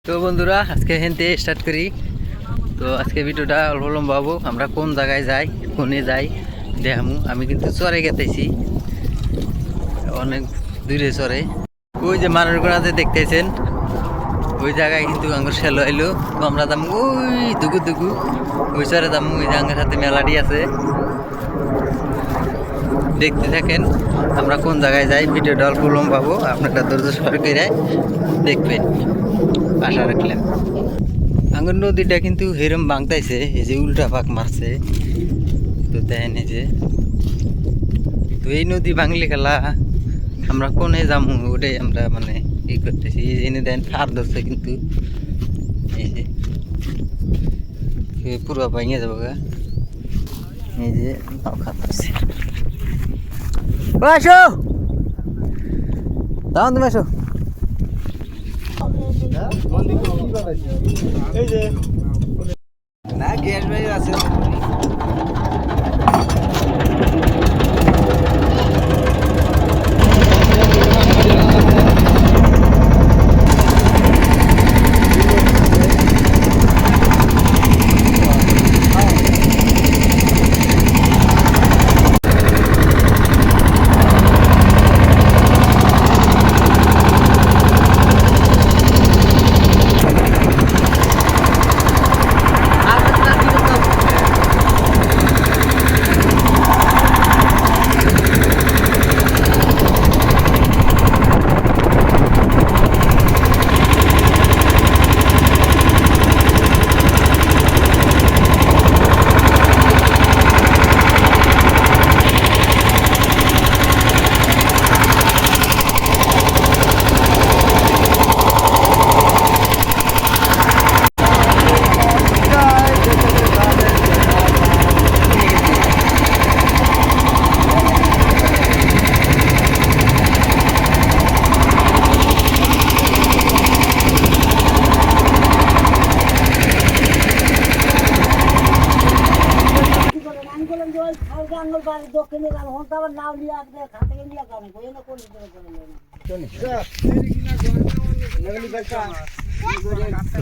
তো বন্ধুরা আজকে হেনতে স্টার্ট করি। তো আজকে ভিডিওটা অল্প লম্বা হবো। আমরা কোন জায়গায় যাই, কোনে যাই দেখামু। আমি কিন্তু চরে গেতেছি, অনেক দূরে চরে। ওই যে মানুষগুলাতে দেখতেছেন ওই জায়গায় কিন্তু আঙ্গুর সেলো এলো। তো আমরা যাবো ওই দুগু দুগু ওই চরে যাবো। ওই যে আঙ্গুর সাথে মেলাডি আছে, দেখতে থাকেন আমরা কোন জায়গায় যাই। ভিডিওটা অল্প লম্বা হবো, আপনারা ধৈর্য সহকারে দেখবেন আশা রাখলাম। আঙ্গুর নদীটা কিন্তু হেরম বাংতাইছে, এই যে উল্টা পাক মারছে। তো দেখেন এই যে, তো এই নদী ভাঙলে খেলা আমরা কোনে যাবো ওটাই আমরা মানে ই করতেছি। এই যে দেন ফার ধরছে কিন্তু, এই যে পুরো ভাঙে যাবো গা। এই যে নাও খাচ্ছে, আসো দাও তুমি আসো। না গ্যাস ভাই আছে।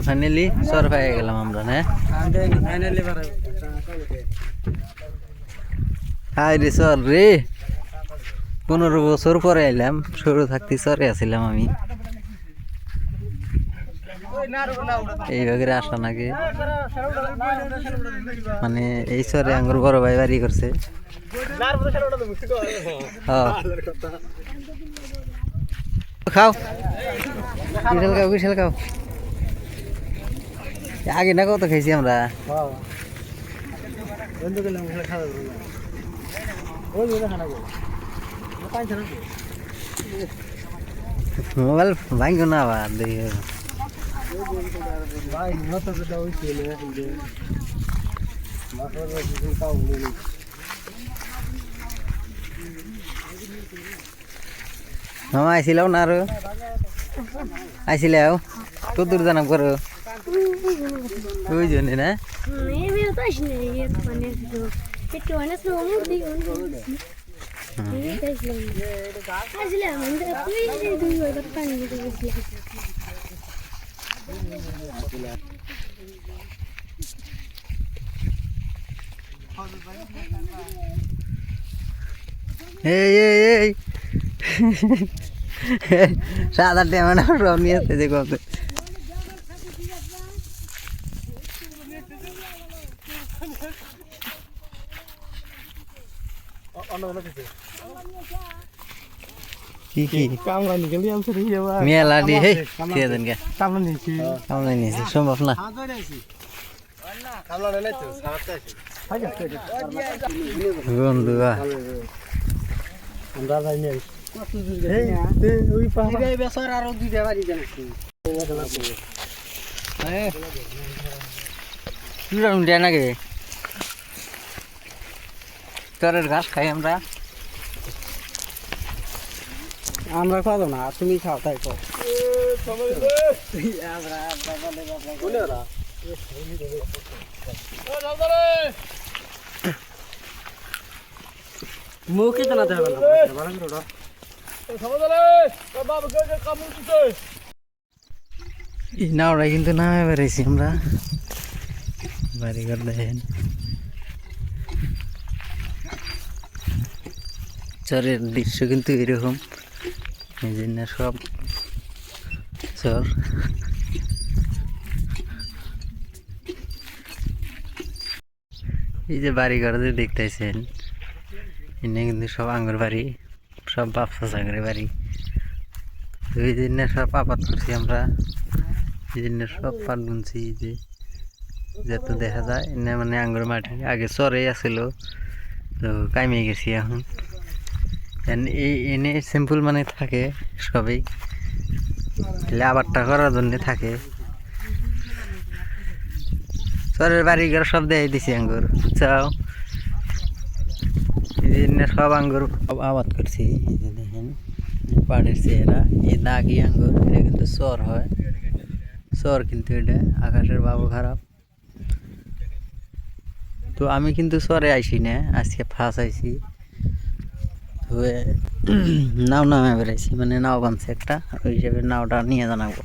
ফাইনালি সর পেয়ে গেলাম আমরা। না হাই রে সর রে, 15 বছর পরে এলাম। শুরু থাকতে সরে আসছিলাম আমি, এইভাবে আসা নাকি মানে এই সরে আঙ্গুর বড় ভাই বাড়ি করছে। খাও বিশাল খাও, বিশাল খাও। আগে না কত খাইছি আমরা। মোবাইল ভাঙো না আবার দেখি। মামা আইছিলাও না আরো আইছিলাও কত দূর জানাম করো ওই জন্য না। এই সাদা টেমাটা সব নিয়ে আসতে যে কত কি কি কামলা নিকলি আমছে রে বাবা মেলা দি হে কে দেন কে কামলা নিছি সম্ভব না। কামলা নাই তো সারাতে আছে বন্ধুরা আমরা যাই নাই কত দূর গেছে। এই ওই পাহাড় এই বেসার আর দুইটা বাড়ি জানাছি। হ্যাঁ তুই রাউন্ড দেনা গে তরের ঘাস খাই আমরা। আমরা খাবো না, তুমি খাও তাই খাও। মুখে তো না দেবে না। এই নাওটা কিন্তু নামে বেড়াইছি আমরা, বাড়িঘর দেখেন। চরের দৃশ্য কিন্তু এরকম, এই জন্য সব চর। এই যে বাড়িঘর যে দেখতেছেন, এনে কিন্তু সব আঙ্গুর বাড়ি, সব বাপসা চাকরি বাড়ি। তো এই জন্য সব আবাদ করছি আমরা, এই জন্য সব পাট বুনছি। যে যত দেখা যায় এনে মানে আঙ্গুর মাটি আগে চরে আসছিল, তো কামে গেছি এখন। এই এনে সিম্পল মানে থাকে সবই, আবারটা করার জন্য থাকে। চরের বাড়িঘর সব দেখাই দিছি আঙ্গুর, বুঝছাও। এই জন্য সব আঙ্গুর আবাদ করছি। এই যে দেখেন পাড়ের চেহারা, এই দাগি আঙ্গুর, এটা কিন্তু চর হয়, চর কিন্তু এটা আকাশের বাবু খারাপ। তো আমি কিন্তু চরে আইসি না, আজকে ফার্স্ট আইসি। তো নাও নামে বেড়াইছি, মানে নাও বানছে একটা, ওই হিসাবে নাওটা নিয়ে জানাবো।